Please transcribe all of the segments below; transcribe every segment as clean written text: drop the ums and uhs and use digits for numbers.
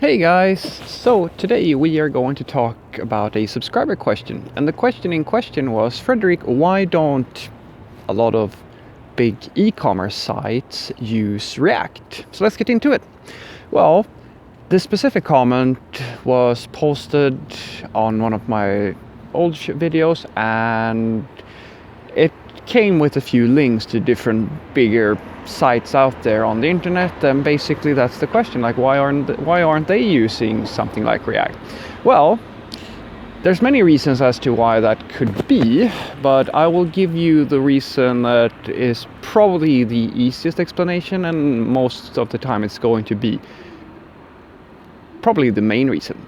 Hey guys, so today we are going to talk about a subscriber question. And the question in question was, Frederick, why don't a lot of big e-commerce sites use React? So let's get into it. Well, this specific comment was posted on one of my old videos, and it came with a few links to different bigger sites out there on the internet, and basically that's the question, like why aren't they using something like React? Well, there's many reasons as to why that could be, but I will give you the reason that is probably the easiest explanation, and most of the time it's going to be probably the main reason.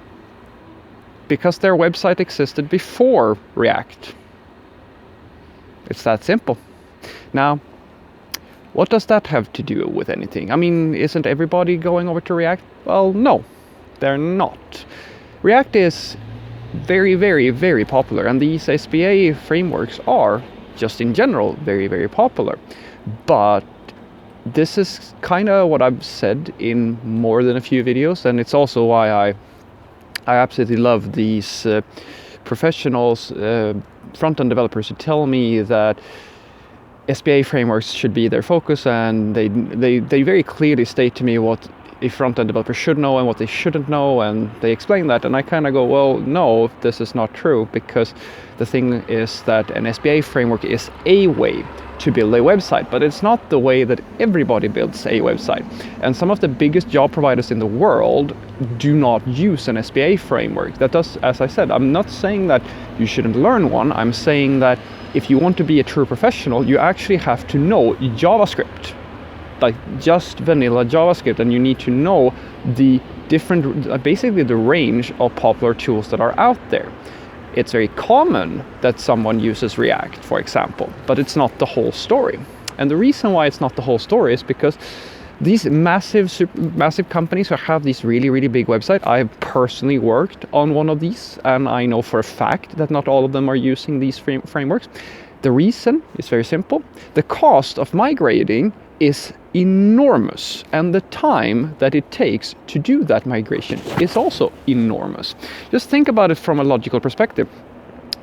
Because their website existed before React. It's that simple. Now, what does that have to do with anything? I mean, isn't everybody going over to React? Well, no, they're not. React is very, very, very popular, and these SPA frameworks are, just in general, very, very popular. But this is kind of what I've said in more than a few videos, and it's also why I absolutely love these professionals, front-end developers who tell me that SPA frameworks should be their focus, and they very clearly state to me what a front-end developer should know and what they shouldn't know, and they explain that, and I kind of go, well, no, this is not true, because the thing is that an SPA framework is a way to build a website, but it's not the way that everybody builds a website. And some of the biggest job providers in the world do not use an SPA framework. That does, as I said, I'm not saying that you shouldn't learn one. I'm saying that if you want to be a true professional, you actually have to know JavaScript, like just vanilla JavaScript, and you need to know the different, basically the range of popular tools that are out there. It's very common that someone uses React, for example, but it's not the whole story. And the reason why it's not the whole story is because these massive companies who have these really, really big websites, I've personally worked on one of these, and I know for a fact that not all of them are using these frameworks. The reason is very simple. The cost of migrating is enormous, and the time that it takes to do that migration is also enormous. Just think about it from a logical perspective.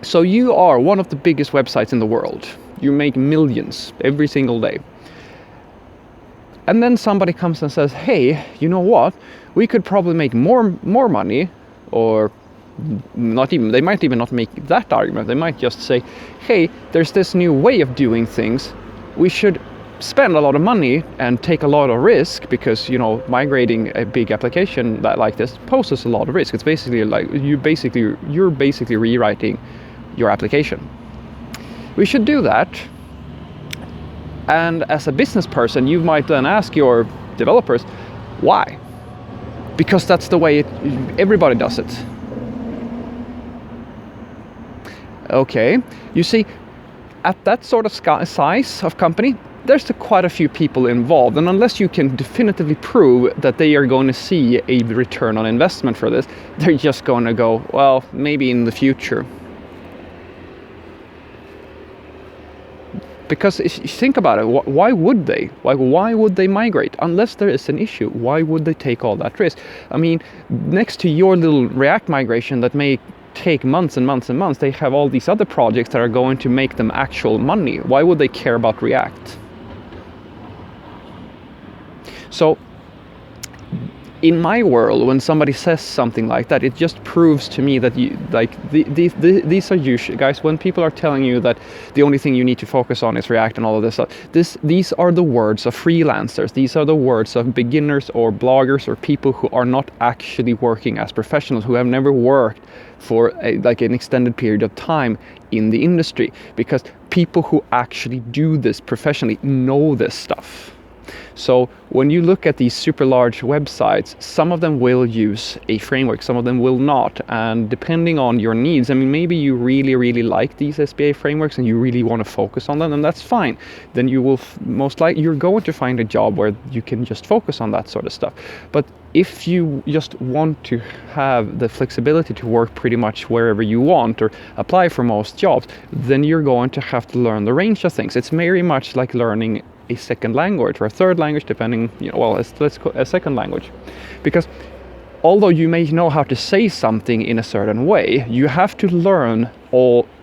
So you are one of the biggest websites in the world. You make millions every single day. And then somebody comes and says, hey, you know what? We could probably make more money, or not even, they might even not make that argument. They might just say, hey, there's this new way of doing things. We should spend a lot of money and take a lot of risk, because, you know, migrating a big application like this poses a lot of risk. It's basically like you're basically rewriting your application. We should do that. And as a business person, you might then ask your developers, why? Because that's the way everybody does it. Okay, you see, at that sort of size of company, there's quite a few people involved, and unless you can definitively prove that they are going to see a return on investment for this, they're just going to go, well, maybe in the future. Because if you think about it, why would they? Why would they migrate? Unless there is an issue, why would they take all that risk? I mean, next to your little React migration that may take months and months and months, they have all these other projects that are going to make them actual money. Why would they care about React? So in my world, when somebody says something like that, it just proves to me that these are usually, guys, when people are telling you that the only thing you need to focus on is React and all of this stuff, these are the words of freelancers. These are the words of beginners or bloggers or people who are not actually working as professionals, who have never worked for an extended period of time in the industry, because people who actually do this professionally know this stuff. So when you look at these super large websites, some of them will use a framework, some of them will not. And depending on your needs, I mean, maybe you really, really like these SPA frameworks and you really want to focus on them, and that's fine. Then you will most likely, you're going to find a job where you can just focus on that sort of stuff. But if you just want to have the flexibility to work pretty much wherever you want or apply for most jobs, then you're going to have to learn the range of things. It's very much like learning a second language or a third language, depending, let's call a second language. Because although you may know how to say something in a certain way, you have to learn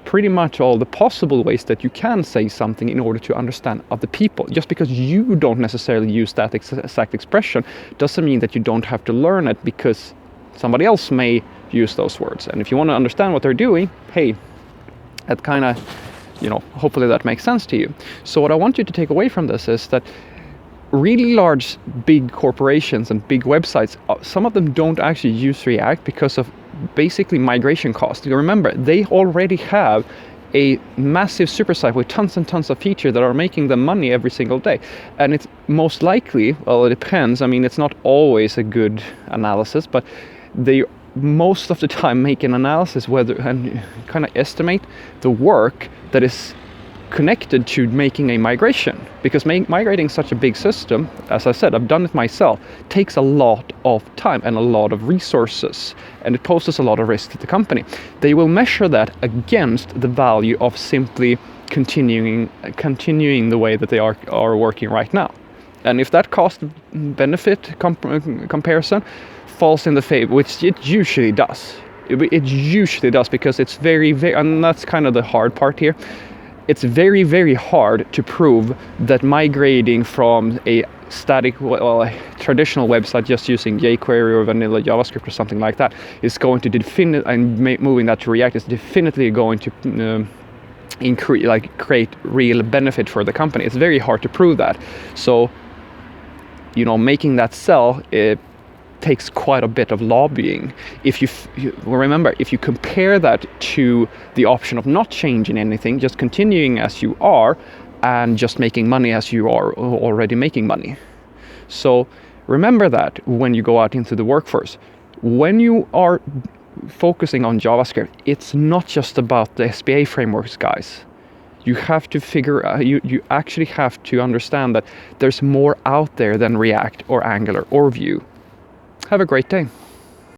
pretty much all the possible ways that you can say something in order to understand other people. Just because you don't necessarily use that exact expression doesn't mean that you don't have to learn it, because somebody else may use those words. And if you want to understand what they're doing, hey, that kind of, hopefully that makes sense to you. So what I want you to take away from this is that really large, big corporations and big websites, some of them don't actually use React because of basically migration costs. You remember, they already have a massive super site with tons and tons of features that are making them money every single day. And it's most likely, well, it depends. I mean, it's not always a good analysis, but they most of the time make an analysis and kind of estimate the work that is connected to making a migration, because migrating such a big system, as I said, I've done it myself, takes a lot of time and a lot of resources, and it poses a lot of risk to the company. They will measure that against the value of simply continuing the way that they are working right now. And if that cost benefit comparison falls in the favor, which it usually does, because it's very, and that's kind of the hard part here. It's very, very hard to prove that migrating from a static, a traditional website just using jQuery or vanilla JavaScript or something like that is going to moving that to React is definitely going to create real benefit for the company. It's very hard to prove that. So, making that sell, it takes quite a bit of lobbying. If you remember, if you compare that to the option of not changing anything, just continuing as you are and just making money as you are already making money. So remember that when you go out into the workforce, when you are focusing on JavaScript, it's not just about the SPA frameworks, guys. You have to figure out, you actually have to understand that there's more out there than React or Angular or Vue. Have a great day.